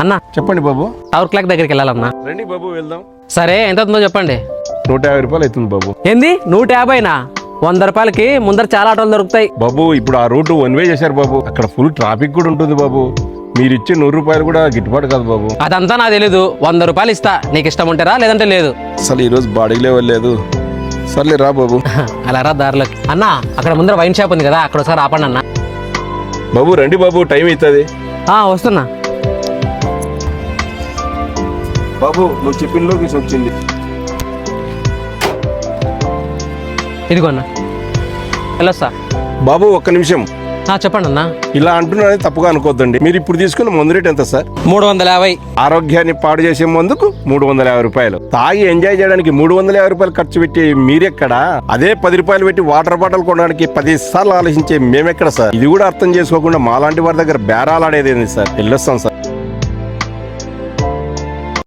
అన్న చెప్పండి బాబు. Tower clock దగ్గరికి వెళ్ళాలన్నా. రండి బాబు వెళ్దాం. సరే ఎంత అవుతుందో చెప్పండి. 150 రూపాయలు అవుతుంది బాబు. ఏంది 150నా? 100 రూపాయలకి ముందర చాలా ఆటోలు దొరుకుతాయి బాబు ఇప్పుడు ఆ రూట్ వన్ వే చేశారు బాబు. అక్కడ ఫుల్ ట్రాఫిక్ కూడా ఉంటుంది బాబు. మీరు ఇచ్చే 100 రూపాయలు కూడా గిట్టుబాటు కాదు బాబు. అదంతా నాకు తెలీదు. 100 రూపాయలు ఇస్తా, నీకు ఇష్టం ఉంటేరా లేదంటే లేదు. అసలు ఈరోజు బాడీ లెవెల్ లేదు. సర్లే రా బాబు. అలా రా దారిలోకి. అన్న అక్కడ ముందర వైన్ షాప్ ఉంది కదా, అక్కడ ఒకసారి ఆపండి అన్న. బాబు రండి బాబు, టైం అవుతుంది. వస్తున్నా. బాబు నువ్వు చెప్పిన లొకేషన్ వచ్చింది. ఇదిగో అన్న, వెళ్ళొస్తా. బాబు ఒక్క నిమిషం. చెప్పండి అన్న. ఇలా అంటున్నారని తప్పుగా అనుకోవద్దండి. మీరు ఇప్పుడు తీసుకున్న మందు రేట్ ఎంత సార్? 350. ఆరోగ్యాన్ని పాడు చేసే మందుకు 350 రూపాయలు. తాగి ఎంజాయ్ చేయడానికి 350 రూపాయలు ఖర్చు పెట్టి మీరెక్కడా? అదే 10 రూపాయలు పెట్టి వాటర్ బాటిల్ కొనడానికి 10 సార్లు ఆలోచించే మేమెక్కడ సార్? ఇది కూడా అర్థం చేసుకోకుండా మాలాంటి వారి దగ్గర బేరాలాడేది ఏంది సార్? వెళ్ళొస్తాం సార్.